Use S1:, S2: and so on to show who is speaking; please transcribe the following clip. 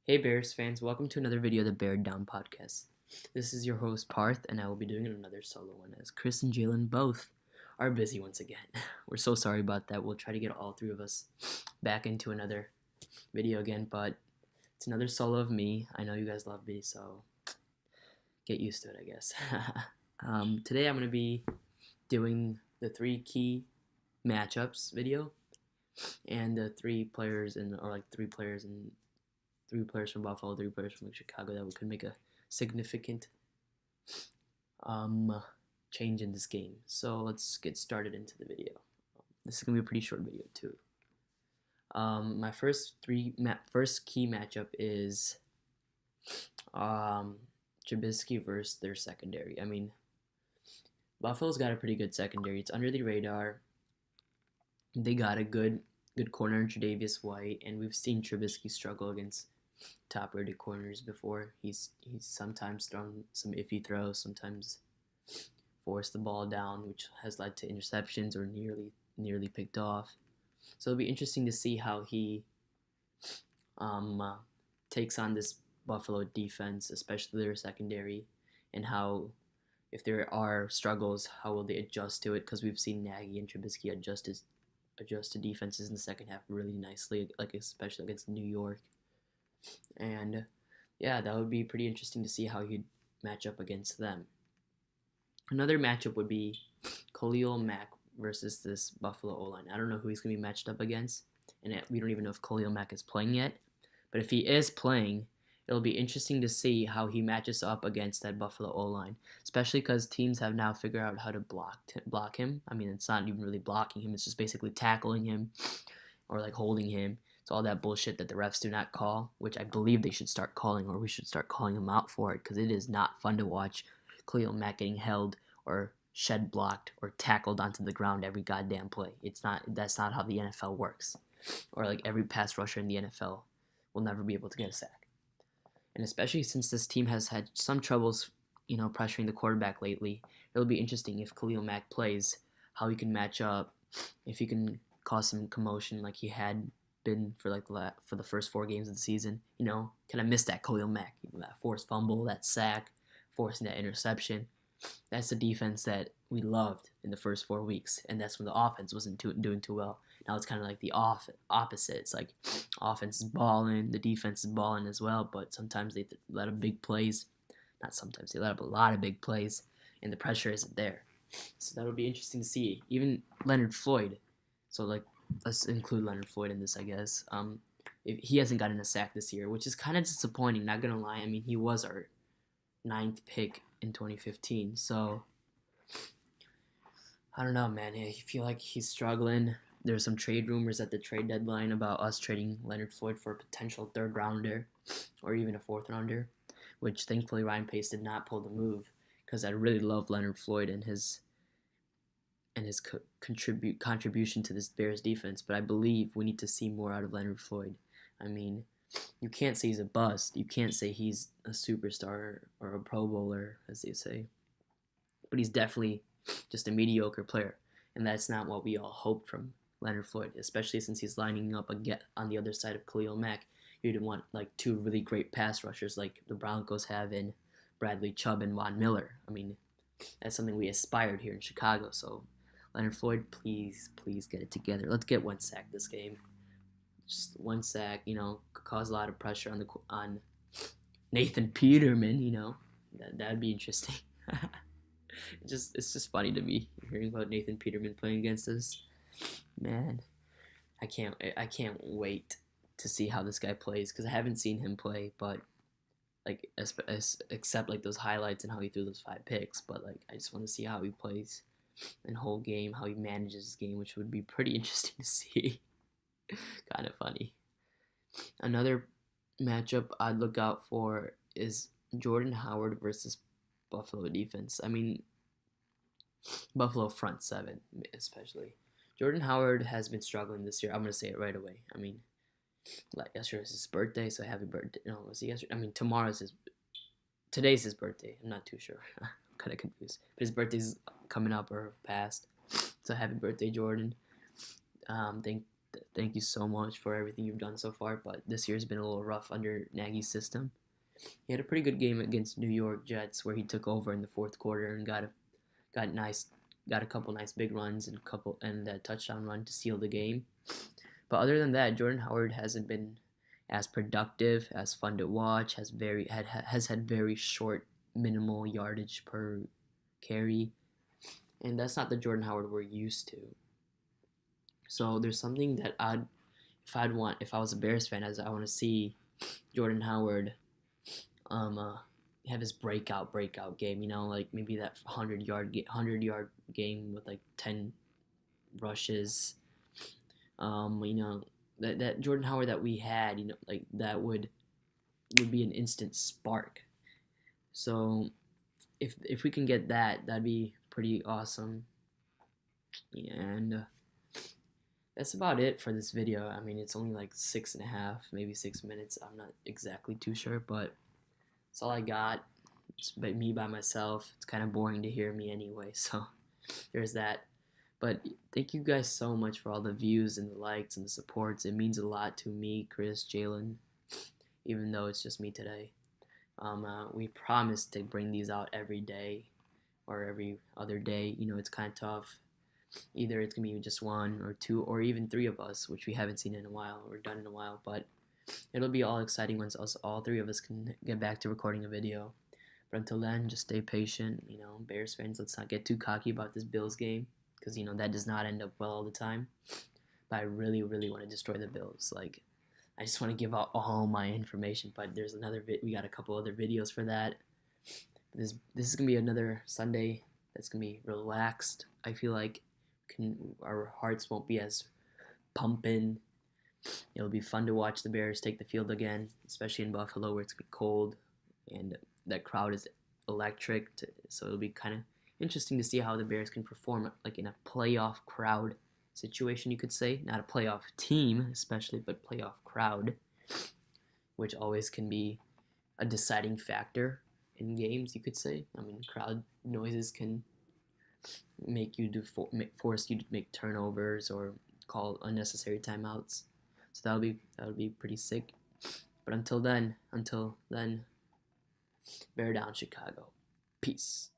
S1: Hey Bears fans, welcome to another video of the Bear Down podcast. This is your host Parth, and I will be doing another solo one as Chris and Jaylen both are busy once again. We're so sorry about that. We'll try to get all three of us back into another video again, but it's another solo of me. I know you guys love me, so get used to it, I guess. Today I'm going to be doing the three key matchups video and the three players three players from Buffalo, three players from Chicago that could make a significant change in this game. So let's get started into the video. This is gonna be a pretty short video too. My first key matchup is Trubisky versus their secondary. I mean, Buffalo's got a pretty good secondary. It's under the radar. They got a good corner in Tre'Davious White, and we've seen Trubisky struggle against top-rated corners before. He's sometimes thrown some iffy throws, sometimes forced the ball down, which has led to interceptions or nearly picked off. So it'll be interesting to see how he takes on this Buffalo defense, especially their secondary, and how, if there are struggles, how will they adjust to it? Because we've seen Nagy and Trubisky adjust to defenses in the second half really nicely, like especially against New York. And yeah, that would be pretty interesting to see how he'd match up against them. Another matchup would be Khalil Mack versus this Buffalo O-line. I don't know who he's going to be matched up against, and we don't even know if Khalil Mack is playing yet. But if he is playing, it'll be interesting to see how he matches up against that Buffalo O-line, especially because teams have now figured out how to block him. I mean, it's not even really blocking him. It's just basically tackling him or like holding him. It's all that bullshit that the refs do not call, which I believe they should start calling, or we should start calling them out for it, because it is not fun to watch Khalil Mack getting held or shed blocked or tackled onto the ground every goddamn play. That's not how the NFL works. Or like every pass rusher in the NFL will never be able to get a sack. And especially since this team has had some troubles, pressuring the quarterback lately, it'll be interesting if Khalil Mack plays, how he can match up, if he can cause some commotion like he had been for the first 4 games of the season. Kind of missed that Khalil Mack, that forced fumble, that sack, forcing that interception. That's the defense that we loved in the first 4 weeks, and that's when the offense wasn't doing too well. Now it's kind of like the opposite. It's like offense is balling, the defense is balling as well, but sometimes they let up big plays. Not sometimes, they let up a lot of big plays, and the pressure isn't there. So that'll be interesting to see. Even Leonard Floyd. So let's include Leonard Floyd in this, I guess. He hasn't gotten a sack this year, which is kind of disappointing, not gonna lie. I mean, he was our 9th pick in 2015, so I don't know, man. I feel like he's struggling. There's some trade rumors at the trade deadline about us trading Leonard Floyd for a potential 3rd rounder or even a 4th rounder, which thankfully Ryan Pace did not pull the move, because I really love Leonard Floyd and his contribution to this Bears defense, but I believe we need to see more out of Leonard Floyd. I mean, you can't say he's a bust. You can't say he's a superstar or a Pro Bowler, as they say. But he's definitely just a mediocre player, and that's not what we all hoped from Leonard Floyd, especially since he's lining up again on the other side of Khalil Mack. You'd want like 2 really great pass rushers like the Broncos have in Bradley Chubb and Von Miller. I mean, that's something we aspired here in Chicago, so Leonard Floyd, please get it together. Let's get 1 sack this game. Just 1 sack, could cause a lot of pressure on Nathan Peterman. That'd be interesting. It's just funny to me hearing about Nathan Peterman playing against us. Man, I can't wait to see how this guy plays, because I haven't seen him play, but except like those highlights and how he threw those 5 picks. But I just want to see how he plays in whole game, how he manages his game, which would be pretty interesting to see. Kind of funny. Another matchup I'd look out for is Jordan Howard versus Buffalo defense. I mean, Buffalo front 7 especially. Jordan Howard has been struggling this year. I'm gonna say it right away. I mean, yesterday was his birthday, so happy birthday. No, was he yesterday? I mean, today's his birthday. I'm not too sure. I'm kind of confused. But his birthday's coming up or past. So happy birthday, Jordan. thank you so much for everything you've done so far. But this year's been a little rough under Nagy's system. He had a pretty good game against New York Jets where he took over in the fourth quarter and got nice got a couple nice big runs and that touchdown run to seal the game. But other than that, Jordan Howard hasn't been as productive, as fun to watch, has had very short minimal yardage per carry, and that's not the Jordan Howard we're used to. So there's something that if I was a Bears fan, as I want to see Jordan Howard um have his breakout game, like maybe that 100 yard game with like 10 rushes. That Jordan Howard that we had, like that would be an instant spark. So if we can get that, that'd be pretty awesome. And that's about it for this video. I mean, it's only like 6.5, maybe 6 minutes. I'm not exactly too sure, but that's all I got. It's me by myself. It's kind of boring to hear me anyway, so there's that. But thank you guys so much for all the views and the likes and the supports. It means a lot to me, Chris, Jaylen, even though it's just me today. We promise to bring these out every day or every other day. It's kind of tough. Either it's going to be just one or two or even three of us, which we haven't seen in a while or done in a while. But it'll be all exciting once all three of us can get back to recording a video. But until then, just stay patient. Bears fans, let's not get too cocky about this Bills game because, that does not end up well all the time. But I really, really want to destroy the Bills. I just want to give out all my information, but there's we got a couple other videos for that. This is going to be another Sunday that's going to be relaxed. I feel like our hearts won't be as pumping. It'll be fun to watch the Bears take the field again, especially in Buffalo where it's going to be cold and that crowd is electric. So it'll be kind of interesting to see how the Bears can perform like in a playoff crowd situation, you could say. Not a playoff team especially, but playoff crowd, which always can be a deciding factor in games, you could say. I mean, crowd noises can make you force you to make turnovers or call unnecessary timeouts. So that'll be pretty sick. But until then, bear down Chicago. Peace.